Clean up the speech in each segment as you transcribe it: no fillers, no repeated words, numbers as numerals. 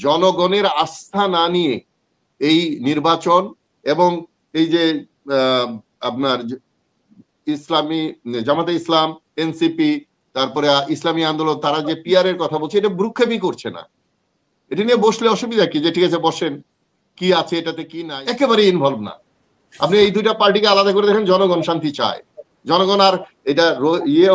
জনগণের আস্থা না নিয়ে এই নির্বাচন এবং এই যে আপনার ইসলামী জামাতে ইসলাম, এনসিপি, তারপরে ইসলামী আন্দোলন, তারা যে পিআর এর কথা বলছে, এটা ভ্রুক্ষেপই করছে না। এটা নিয়ে বসলে অসুবিধা কি? যে ঠিক আছে বসেন, কি আছে এটাতে কি নাই, একেবারে ইনভলভ না। আপনি এই দুইটা পার্টিকে আলাদা করে দেখেন, জনগণ শান্তি চায়। জনগণ আর এটা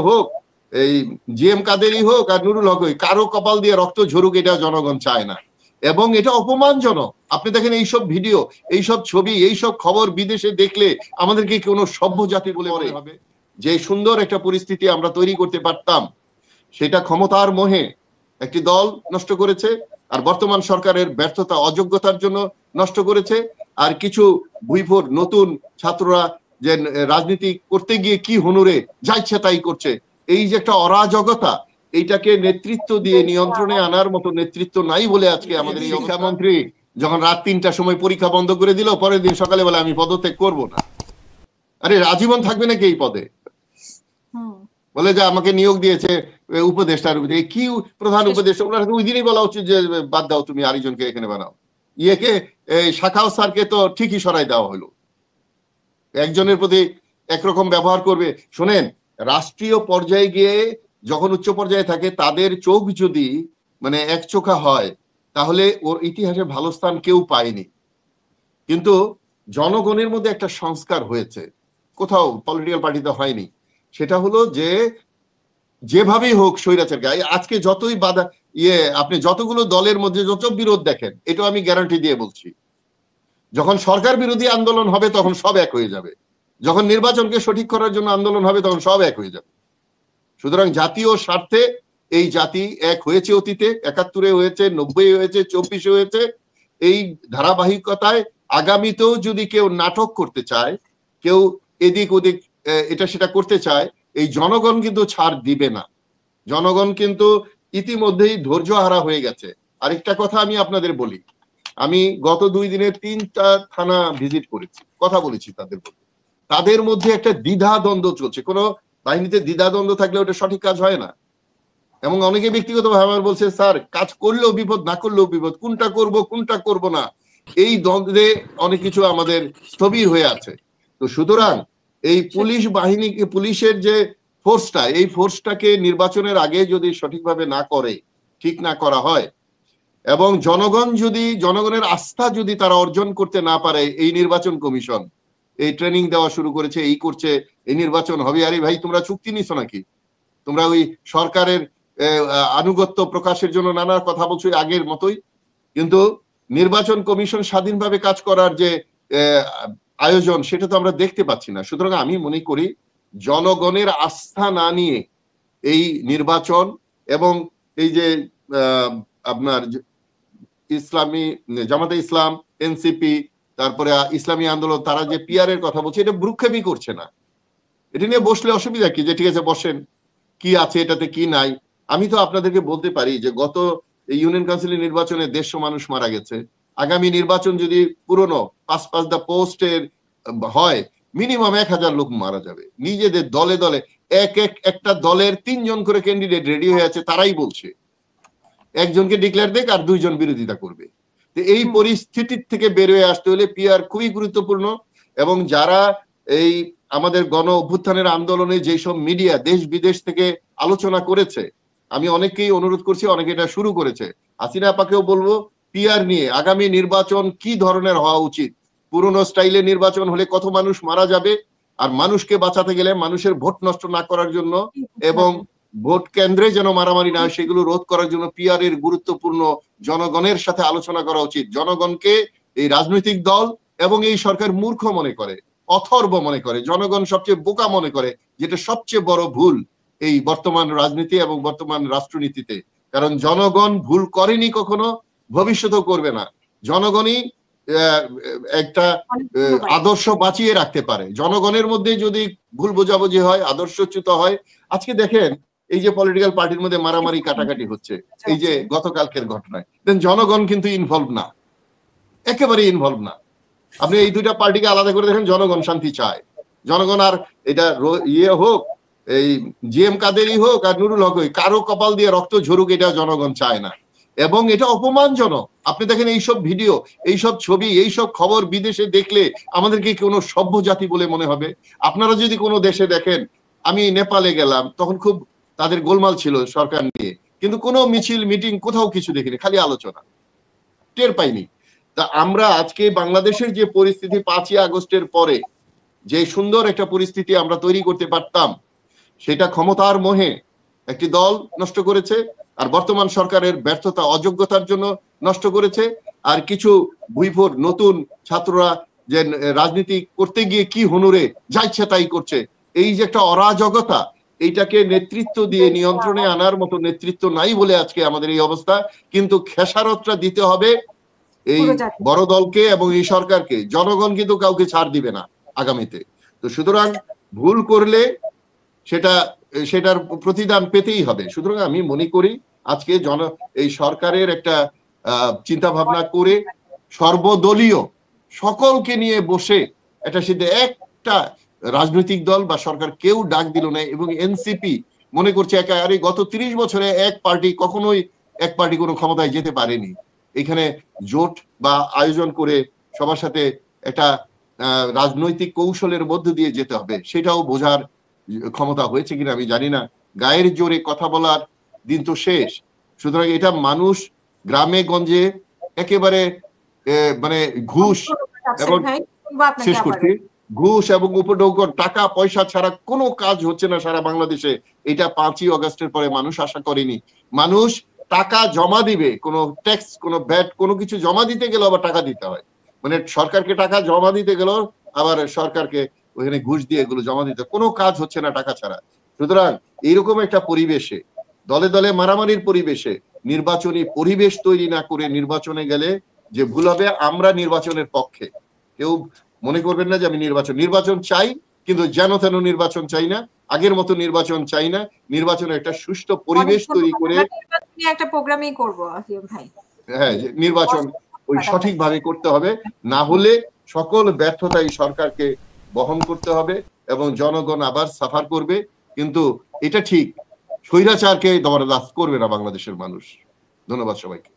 হোক, এই জিএম কাদেরই হোক আর নুরুল হক হোক, কারো কপাল দিয়ে রক্ত ঝরুক, এটা জনগণ চায় না। এবং এটা অপমানজনক। আপনি দেখেন এইসব ভিডিও, এইসব ছবি, এইসব খবর বিদেশে দেখলে আমাদেরকে কোনো সভ্য জাতি বলে মনে হবে? যে সুন্দর একটা পরিস্থিতি আমরা তৈরি করতে পারতাম, সেটা ক্ষমতার মোহে একটি দল নষ্ট করেছে, আর বর্তমান সরকারের ব্যর্থতা, অযোগ্যতার জন্য নষ্ট করেছে। আর কিছু ভুইফোর নতুন ছাত্ররা যে রাজনীতি করতে গিয়ে কি হুনুরে যা ইচ্ছা তাই করছে, এই যে একটা অরাজকতা, এইটাকে নেতৃত্ব দিয়ে নিয়ন্ত্রণে আনার মতো নেতৃত্ব নাই বলে আজকে আমাদের এই শিক্ষামন্ত্রী যখন রাত 3টার সময় পরীক্ষা বন্ধ করে দিল, পরের দিন সকালে বলে আমি পদত্যাগ করব না। আরে আজীবন থাকবে নাকি এই পদে? বলে যে আমাকে নিয়োগ দিয়েছে উপদেষ্টার, কি প্রধান উপদেষ্টা? ওনার ওই দিনই বলা উচিত যে বাদ দাও, তুমি আরেকজনকে এখানে বানাও। ইয়েকে শাখাও স্যারকে তো ঠিকই সরাই দেওয়া হলো। একজনের প্রতি একরকম ব্যবহার করবে। শোনেন, রাষ্ট্রীয় পর্যায়ে গিয়ে যখন উচ্চ পর্যায়ে থাকে, তাদের চোখ যদি মানে একচোখা হয়, তাহলে ওর ইতিহাসে ভালো স্থান কেউ পায়নি। কিন্তু জনগণের মধ্যে একটা সংস্কার হয়েছে, কোথাও পলিটিক্যাল পার্টিতে হয়নি। সেটা হলো যে যেভাবেই হোক স্বৈরাচার গায়ে আজকে যতই বাধা আপনি যতগুলো দলের মধ্যে যত বিরোধ দেখেন, এটা আমি গ্যারান্টি দিয়ে বলছি, যখন সরকার বিরোধী আন্দোলন হবে তখন সব এক হয়ে যাবে। যখন নির্বাচনকে সঠিক করার জন্য আন্দোলন হবে তখন সব এক হয়ে যাবে। সুতরাং জাতীয় স্বার্থে এই জাতি এক হয়েছে, অতীতে ৭১ হয়েছে, ৯০ হয়েছে, ২৪ হয়েছে। এই ধারাবাহিকতায় আগামীতেও যদি কেউ নাটক করতে চায়, কেউ এদিক ওদিক এটা সেটা করতে চায়, এই জনগণ কিন্তু ছাড় দিবে না। জনগণ কিন্তু ইতিমধ্যেই ধৈর্য হারা হয়ে গেছে। আরেকটা কথা আমি আপনাদের বলি, আমি গত 2 দিনে 3টা থানা ভিজিট করেছি, কথা বলেছি তাদের মধ্যে একটা দ্বিধা দ্বন্দ্ব চলছে। কোনো বাহিনীতে দ্বিধা দ্বন্দ্ব থাকলে ওটা সঠিক কাজ হয় না। এবং অনেকে ব্যক্তিগতভাবে আমার বলছে, স্যার কাজ করলেও বিপদ, না করলেও বিপদ, কোনটা করব কোনটা করব না, এই দ্বন্দ্বে অনেক কিছু আমাদের স্থবির হয়ে আছে। তো সুতরাং এই পুলিশ বাহিনীকে, পুলিশের যে ফোর্সটা, এই ফোর্সটাকে নির্বাচনের আগে যদি সঠিকভাবে না করে, ঠিক না করা হয়, এবং জনগণ যদি, জনগণের আস্থা যদি তারা অর্জন করতে না পারে, এই নির্বাচন কমিশন এই ট্রেনিং দেওয়া শুরু করেছে, এই করছে, এই নির্বাচন হবে। আরে ভাই, তোমরা চুক্তি নিছো নাকি? তোমরা ওই সরকারের আনুগত্য প্রকাশের জন্য নানা কথা বলছো আগের মতোই, কিন্তু নির্বাচন কমিশন স্বাধীনভাবে কাজ করার যে আয়োজন, সেটা তো আমরা দেখতে পাচ্ছি না। সুতরাং আমি মনে করি জনগণের আস্থা না নিয়ে এই নির্বাচন এবং এই যে আপনার ইসলামী জামাতে ইসলাম, এনসিপি, তারপরে ইসলামী আন্দোলন, তারা যে পিআর এর কথা বলছে, এটা ভ্রুক্ষেপই করছে না। এটা নিয়ে বসলে অসুবিধা কি? যে ঠিক আছে বসেন, কি আছে এটাতে কি নাই। আমি তো আপনাদেরকে বলতে পারি যে গত ইউনিয়ন কাউন্সিলের নির্বাচনে 150 মানুষ মারা গেছে। আগামী নির্বাচন যদি পুরনো পাঁচ দা পোস্টের হয়, মিনিমাম 1000 লোক মারা যাবে। নিজেদের দলে দলে একটা দলের 3 জন করে ক্যান্ডিডেট রেডি হয়ে আছে, তারাই বলছে একজনকে ডিক্লেয়ার দেখ আর 2 জন বিরোধিতা করবে। তো এই পরিস্থিতির থেকে বের হয়ে আসতে হলে পিআর খুবই গুরুত্বপূর্ণ। এবং যারা এই আমাদের গণ অভ্যুত্থানের আন্দোলনে যেসব মিডিয়া দেশ বিদেশ থেকে আলোচনা করেছে, আমি অনেককেই অনুরোধ করছি, অনেকে এটা শুরু করেছে, হাসিনা আপাকেও বলবো পিআর নিয়ে আগামী নির্বাচন কি ধরনের হওয়া উচিত। পুরনো স্টাইলে নির্বাচন হলে কত মানুষ মারা যাবে, আর মানুষকে বাঁচাতে গেলে মানুষের ভোট নষ্ট না করার জন্য এবং ভোট কেন্দ্রে যেন মারামারি না হয়, সেগুলো রোধ করার জন্য পিআর এর গুরুত্বপূর্ণ জনগণের সাথে আলোচনা করা উচিত। জনগণকে এই রাজনৈতিক দল এবং এই সরকার মূর্খ মনে করে, অথর্ব মনে করে, জনগণ সবচেয়ে বোকা মনে করে, যেটা সবচেয়ে বড় ভুল এই বর্তমান রাজনীতি এবং বর্তমান রাষ্ট্রনীতিতে। কারণ জনগণ ভুল করেনি কখনো, ভবিষ্যতেও করবে না। জনগণই একটা আদর্শ বাঁচিয়ে রাখতে পারে। জনগণের মধ্যে যদি ভুল বোঝাবুঝি হয়, আদর্শচ্যুত হয়, আজকে দেখেন এই যে পলিটিক্যাল পার্টির মধ্যে মারামারি কাটাকাটি হচ্ছে, এই যে গতকালকের ঘটনায়, দেন জনগণ কিন্তু ইনভলভ না, একেবারে ইনভলভ না। আপনি এই দুইটা পার্টিকে আলাদা করে দেখেন, জনগণ শান্তি চায়। জনগণ আর এটা হোক, এই জিএম কাদেরই হোক আর নুরুল হক হোক, কারো কপাল দিয়ে রক্ত ঝরুক, এটা জনগণ চায় না। এবং এটা অপমানজনক। আপনি দেখেন এইসব ভিডিও, এইসব ছবি, এইসব খবর বিদেশে দেখলে আমাদেরকে কোনো সভ্য জাতি বলে মনে হবে? আপনারা যদি কোনো দেশে দেখেন, আমি নেপালে গেলাম, তখন খুব তাদের গোলমাল ছিল সরকার নিয়ে, কিন্তু কোনো মিছিল মিটিং কোথাও কিছু দেখিনি, খালি আলোচনা, টের পাইনি। তা আমরা আজকে বাংলাদেশের যে পরিস্থিতি 5ই আগস্টের পরে যে সুন্দর একটা পরিস্থিতি আমরা তৈরি করতে পারতাম, সেটা ক্ষমতার মোহে একটি দল নষ্ট করেছে, আর বর্তমান সরকারের ব্যর্থতা, অযোগ্যতার জন্য নষ্ট করেছে। আর কিছু ভুইফোর নতুন ছাত্ররা যে রাজনীতি করতে গিয়ে কি হুনুরে যা ইচ্ছা তাই করছে, এই যে একটা অরাজকতা, এইটাকে নেতৃত্ব দিয়ে নিয়ন্ত্রণে আনার মতো নেতৃত্ব নাই বলে আজকে আমাদের এই অবস্থা। কিন্তু খেসারতটা দিতে হবে এই বড় দলকে এবং এই সরকারকে। জনগণ কিন্তু কাউকে ছাড় দিবে না আগামীতে। তো সুতরাং ভুল করলে সেটার প্রতিদান পেতেই হবে। সুতরাং আমি মনে করি আজকে এই সরকারের একটা চিন্তা ভাবনা করে সর্বদলীয় সকলকে নিয়ে বসে এটা সিদ্ধ, একটা রাজনৈতিক দল বা সরকার কেউ ডাক দিল না, এবং এনসিপি মনে করছে একা, আরে গত 30 বছরে এক পার্টি কোনো ক্ষমতায় যেতে পারেনি। এখানে জোট বা আয়োজন করে সবার সাথে একটা রাজনৈতিক কৌশলের মধ্য দিয়ে যেতে হবে, সেটাও বোঝার ক্ষমতা হয়েছে কিনা আমি জানি না। গায়ের জোরে কথা বলার দিন তো শেষ। সুতরাং এটা মানুষ গ্রামে গঞ্জে একেবারে মানে ঘুষ এবং শেষ করছি, ঘুষ এবং উপঢৌকন, টাকা পয়সা ছাড়া কোনো কাজ হচ্ছে না সারা বাংলাদেশে। এটা 5ই আগস্টের পরে মানুষ আশা করেনি। মানুষ টাকা জমা দিবে, কোনো ট্যাক্স, কোনো ভ্যাট, কোনো কিছু জমা দিতে গেলে আবার টাকা দিতে হয়, মানে সরকারকে টাকা জমা দিতে গেল আবার সরকারকে ওখানে ঘুষ দিয়ে এগুলো জমা দিতে, কোনো কাজ হচ্ছে না টাকা ছাড়া। সুতরাং এইরকম একটা পরিবেশে, দলে দলে মারামারির পরিবেশে নির্বাচনী পরিবেশ তৈরি না করে নির্বাচনে গেলে যে ভুল হবে। আমরা নির্বাচনের পক্ষে, কেউ মনে করবেন না যে আমি নির্বাচন চাই, কিন্তু যেন তেন নির্বাচন চাই না, আগের মতো নির্বাচন চাই না। নির্বাচনের একটা সুষ্ঠু পরিবেশ তৈরি করে একটা প্রোগ্রামই করব ভাই। হ্যাঁ, নির্বাচন ওই সঠিকভাবে করতে হবে, না হলে সকল ব্যর্থতা এই সরকারকে বহন করতে হবে এবং জনগণ আবার সাফার করবে। কিন্তু এটা ঠিক, স্বৈরাচারকে বরদাস্ত করবে না বাংলাদেশের মানুষ। ধন্যবাদ সবাইকে।